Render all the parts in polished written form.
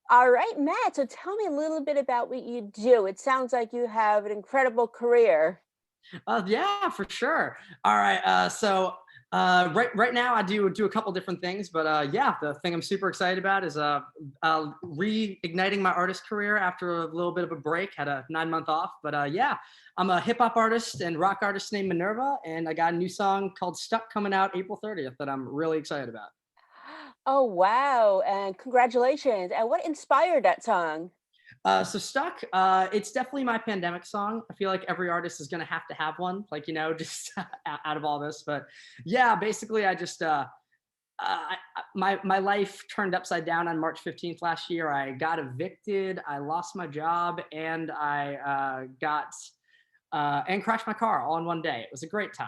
All right, Matt. So tell me a little bit about what you do. It sounds like you have an incredible career. Yeah, for sure. All right. Right now I do a couple different things, but yeah, the thing I'm super excited about is reigniting my artist career after a little bit of a break. Had a 9 month off, but yeah, I'm a hip hop artist and rock artist named MNERVA, and I got a new song called "Stuck" coming out April 30th that I'm really excited about. Oh, wow. And congratulations. And what inspired that song? So Stuck, it's definitely my pandemic song. I feel like every artist is gonna have to have one, like just out of all this. But yeah, basically, I just my life turned upside down on March 15th last year. I got evicted, I lost my job, and I got and crashed my car all in one day. It was a great time.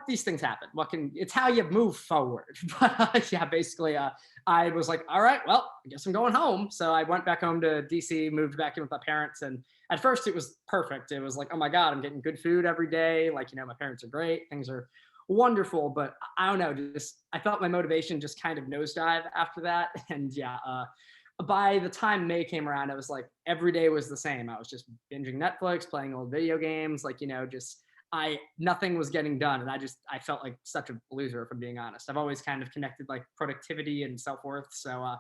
These things happen. It's how you move forward. But yeah, basically, I was like, all right, well, I guess I'm going home. So I went back home to DC, moved back in with my parents, and at first it was perfect. It was like, oh my god, I'm getting good food every day. Like, my parents are great. Things are wonderful. But I don't know, just I felt my motivation just kind of nosedive after that. And yeah, by the time May came around, I was like every day was the same. I was just binging Netflix, playing old video games, just I nothing was getting done. And I felt like such a loser, if I'm being honest. I've always kind of connected like productivity and self-worth. So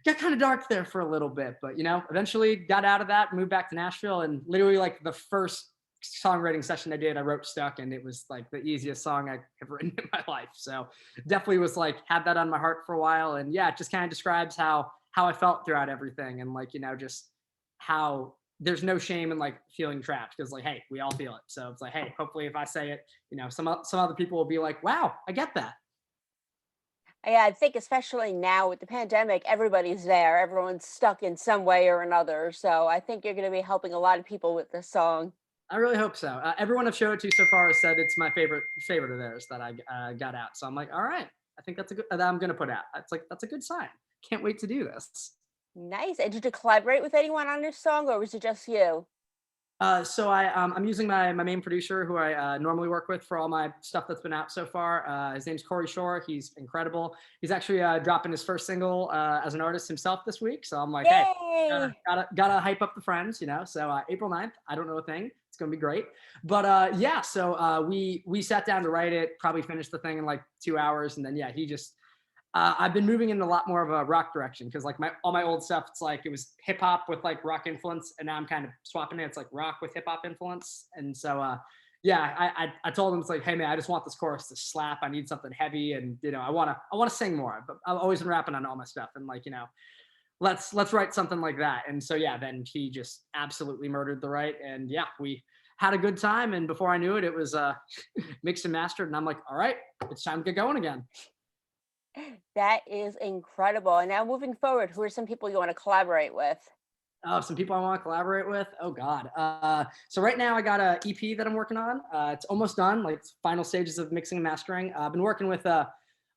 got kind of dark there for a little bit, but eventually got out of that, moved back to Nashville, and literally like the first songwriting session I did, I wrote Stuck, and it was like the easiest song I've ever written in my life. So definitely was like had that on my heart for a while. And yeah, it just kind of describes how I felt throughout everything, and just how there's no shame in like feeling trapped, because like, hey, we all feel it. So it's like, hey, hopefully if I say it, some other people will be like, wow, I get that. Yeah, I think especially now with the pandemic, everybody's there. Everyone's stuck in some way or another. So I think you're going to be helping a lot of people with this song. I really hope so. Everyone I've showed it to so far has said it's my favorite of theirs that I got out. So I'm like, all right, I think that's a good that I'm gonna put out. That's a good sign. Can't wait to do this. Nice. And did you collaborate with anyone on this song or was it just you? I'm using my main producer who I normally work with for all my stuff that's been out so far. His name's Corey Shore. He's incredible. He's actually dropping his first single as an artist himself this week. So I'm like, hey, gotta Yay! gotta hype up the friends. So April 9th, I don't know a thing. It's gonna be great. But yeah, so we sat down to write it. Probably finished the thing in like 2 hours, and then yeah, he just I've been moving in a lot more of a rock direction, because like all my old stuff, it's like it was hip hop with like rock influence, and now I'm kind of swapping it. It's like rock with hip hop influence, and so yeah, I told him, it's like, hey man, I just want this chorus to slap. I need something heavy, and I wanna sing more. But I've always been rapping on all my stuff, and like let's write something like that. And so yeah, then he just absolutely murdered the write, and yeah, we had a good time. And before I knew it, it was mixed and mastered, and I'm like, all right, it's time to get going again. That is incredible. And now moving forward, who are some people you want to collaborate with? Oh, some people I want to collaborate with. Oh God. So right now I got a EP that I'm working on. It's almost done, like final stages of mixing and mastering. I've been working with a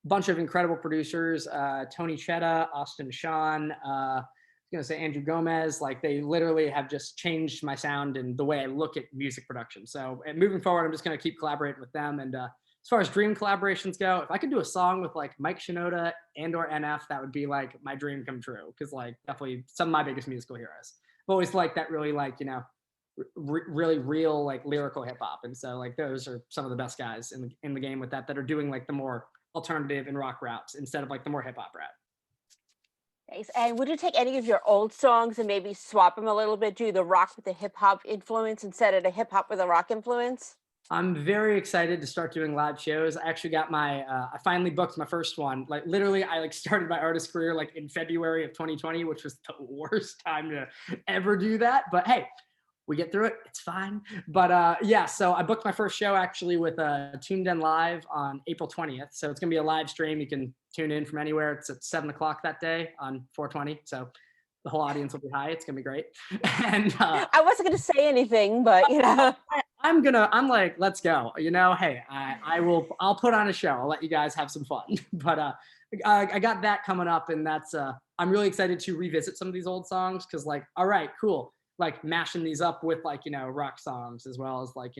bunch of incredible producers: Tony Chetta, Austin Sean. I was gonna say Andrew Gomez. Like they literally have just changed my sound and the way I look at music production. So moving forward, I'm just gonna keep collaborating with them. And as far as dream collaborations go, if I could do a song with like Mike Shinoda and or NF, that would be like my dream come true. Because like definitely some of my biggest musical heroes. I've always liked that really like really real like lyrical hip hop, and so like those are some of the best guys in the game with that are doing like the more alternative and rock routes instead of like the more hip hop route. Nice. And would you take any of your old songs and maybe swap them a little bit, do the rock with the hip hop influence instead of the hip hop with a rock influence? I'm very excited to start doing live shows. I actually got I finally booked my first one. Like literally, I like started my artist career like in February of 2020, which was the worst time to ever do that. But hey, we get through it. It's fine. But yeah, so I booked my first show actually with Tuned In Live on April 20th. So it's gonna be a live stream. You can tune in from anywhere. It's at 7 o'clock that day on 420. So the whole audience will be high. It's gonna be great. And I wasn't going to say anything, but I'm like, let's go. Hey, I'll put on a show. I'll let you guys have some fun. But I got that coming up, and that's I'm really excited to revisit some of these old songs, because like, all right, cool. Like mashing these up with like rock songs, as well as like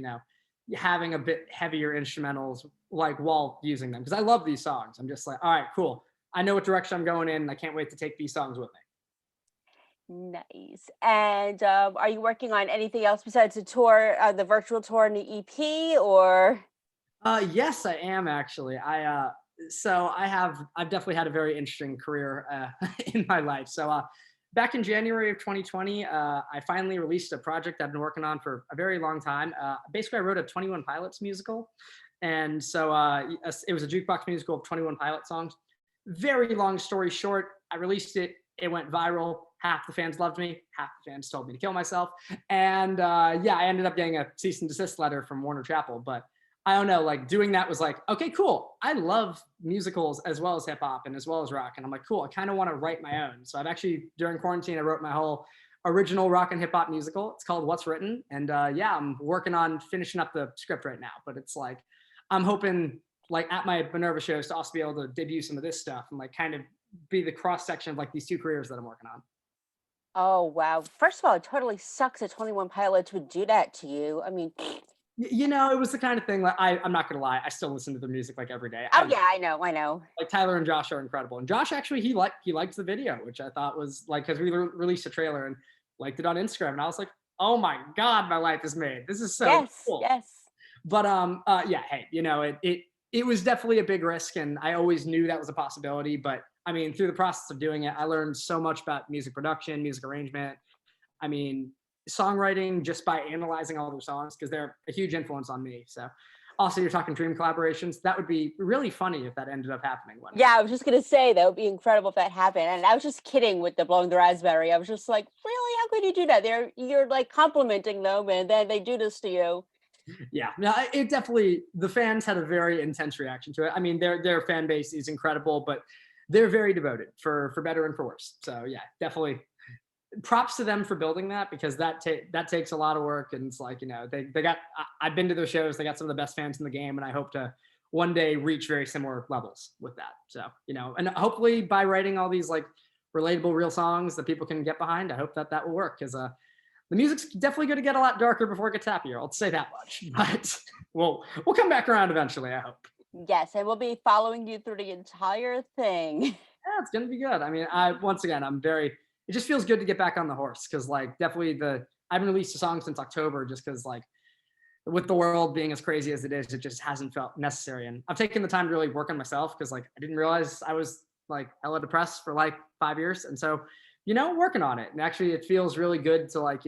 having a bit heavier instrumentals like while using them, because I love these songs. I'm just like, all right, cool. I know what direction I'm going in, and I can't wait to take these songs with me. Nice. And are you working on anything else besides the tour, the virtual tour and the EP, or? Yes, I am actually. I've definitely had a very interesting career in my life. Back in January of 2020, I finally released a project I've been working on for a very long time. Basically, I wrote a 21 Pilots musical, and it was a jukebox musical of 21 Pilot songs. Very long story short, I released it. It went viral. Half the fans loved me. Half the fans told me to kill myself. And yeah, I ended up getting a cease and desist letter from Warner Chappell. But I don't know, like doing that was like, okay, cool. I love musicals as well as hip hop and as well as rock. And I'm like, cool, I kind of want to write my own. So I've actually, during quarantine, I wrote my whole original rock and hip hop musical. It's called What's Written. And yeah, I'm working on finishing up the script right now. But it's like, I'm hoping like at my MNERVA shows to also be able to debut some of this stuff and like kind of be the cross section of like these two careers that I'm working on. Oh, wow. First of all, it totally sucks that 21 Pilots would do that to you. I mean, It was the kind of thing like I'm not gonna lie, I still listen to their music like every day. oh yeah, I know, I know. Like Tyler and Josh are incredible. And Josh actually he liked the video, which I thought was like because we released a trailer and liked it on Instagram, and I was like, oh my god, my life is made. This is so Yes, cool. yes. But yeah, hey, it was definitely a big risk, and I always knew that was a possibility. But I mean, through the process of doing it, I learned so much about music production, music arrangement. I mean, songwriting just by analyzing all their songs because they're a huge influence on me. So also you're talking dream collaborations. That would be really funny if that ended up happening one day. Yeah, I was just gonna say that would be incredible if that happened. And I was just kidding with the blowing the raspberry. I was just like, really? How could you do that? You're like complimenting them and then they do this to you. Yeah, no, it definitely the fans had a very intense reaction to it. I mean, their fan base is incredible, but they're very devoted for better and for worse. So yeah, definitely props to them for building that because that takes a lot of work and it's like they got I've been to their shows, they got some of the best fans in the game, and I hope to one day reach very similar levels with that. So and hopefully by writing all these like relatable real songs that people can get behind, I hope that will work because the music's definitely going to get a lot darker before it gets happier, I'll say that much. But we'll come back around eventually, I hope. Yes, and we'll be following you through the entire thing. Yeah, it's gonna be good. I mean, once again, I'm very. It just feels good to get back on the horse because, like, definitely I haven't released a song since October just because, like, with the world being as crazy as it is, it just hasn't felt necessary. And I've taken the time to really work on myself because, like, I didn't realize I was like hella depressed for like 5 years, and so, working on it. And actually, it feels really good to like,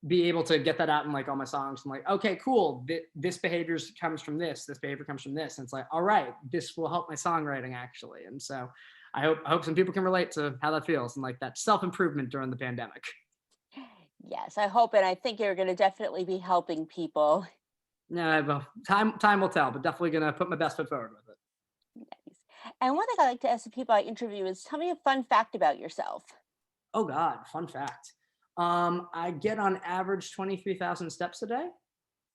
be able to get that out in like all my songs. I'm like, okay, cool. This behavior comes from this. This behavior comes from this. And it's like, all right, this will help my songwriting actually. And so I hope some people can relate to how that feels and like that self improvement during the pandemic. Yes, I hope and I think you're gonna definitely be helping people. Yeah, well, time will tell, but definitely gonna put my best foot forward with it. Nice. And one thing I like to ask the people I interview is tell me a fun fact about yourself. Oh God, fun fact. I get on average 23,000 steps a day.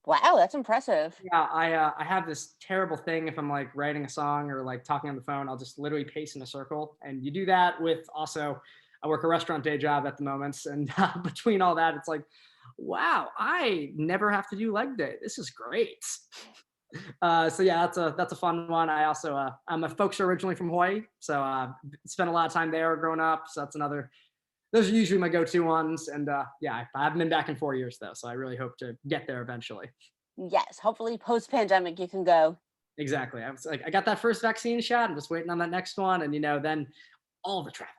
Wow, that's impressive. Yeah, I have this terrible thing if I'm like writing a song or like talking on the phone, I'll just literally pace in a circle. And you do that with also, I work a restaurant day job at the moment, and between all that, it's like, wow, I never have to do leg day. This is great. So yeah, that's a fun one. I also I'm a folks are originally from Hawaii, so spent a lot of time there growing up. So that's another. Those are usually my go-to ones, and yeah, I haven't been back in 4 years though, so I really hope to get there eventually. Yes, hopefully post pandemic you can go. Exactly. I was like, I got that first vaccine shot. I'm just waiting on that next one, and then all the travel.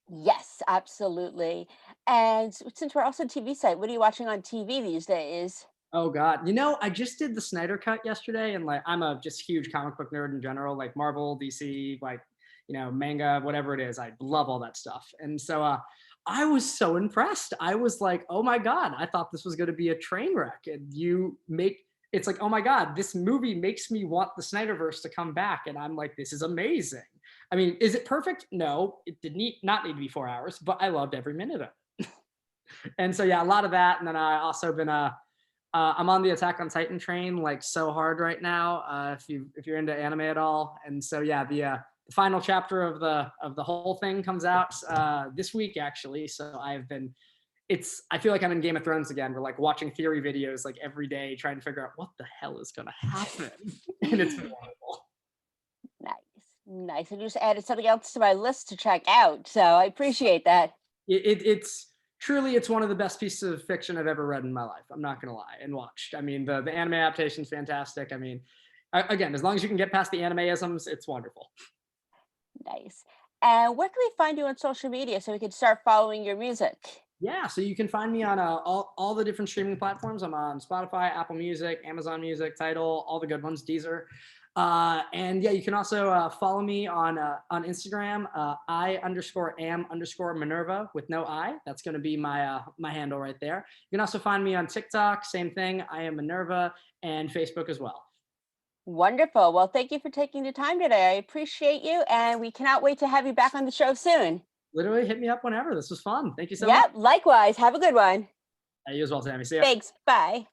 Yes, absolutely. And since we're also a TV site, what are you watching on TV these days? Oh God, I just did the Snyder Cut yesterday, and like I'm a just huge comic book nerd in general, like Marvel, DC, like manga, whatever it is. I love all that stuff, and so I was so impressed. I was like, oh my God, I thought this was going to be a train wreck, and it's like, oh my God, this movie makes me want the Snyderverse to come back, and I'm like, this is amazing. I mean, is it perfect? No, it did not need to be 4 hours, but I loved every minute of it. And so yeah, a lot of that, and then I also been I'm on the Attack on Titan train like so hard right now. If you're into anime at all, and so yeah, the final chapter of the whole thing comes out this week actually. So I feel like I'm in Game of Thrones again. We're like watching theory videos like every day, trying to figure out what the hell is going to happen, and it's wonderful. Nice, nice. I just added something else to my list to check out, so I appreciate that. It's truly, it's one of the best pieces of fiction I've ever read in my life. I'm not gonna lie, and watched. I mean, the anime adaptation is fantastic. I mean, again, as long as you can get past the animeisms, it's wonderful. Nice. And where can we find you on social media so we can start following your music? Yeah, so you can find me on all the different streaming platforms. I'm on Spotify, Apple Music, Amazon Music, Tidal, all the good ones, Deezer. And yeah, you can also follow me on Instagram, I_am_Minerva with no I. That's going to be my handle right there. You can also find me on TikTok, same thing, I am Minerva, and Facebook as well. Wonderful. Well, thank you for taking the time today. I appreciate you, and we cannot wait to have you back on the show soon. Literally hit me up whenever. This was fun. Thank you so much. Yep, likewise. Have a good one. You as well, Sammy. See ya. Thanks. Bye.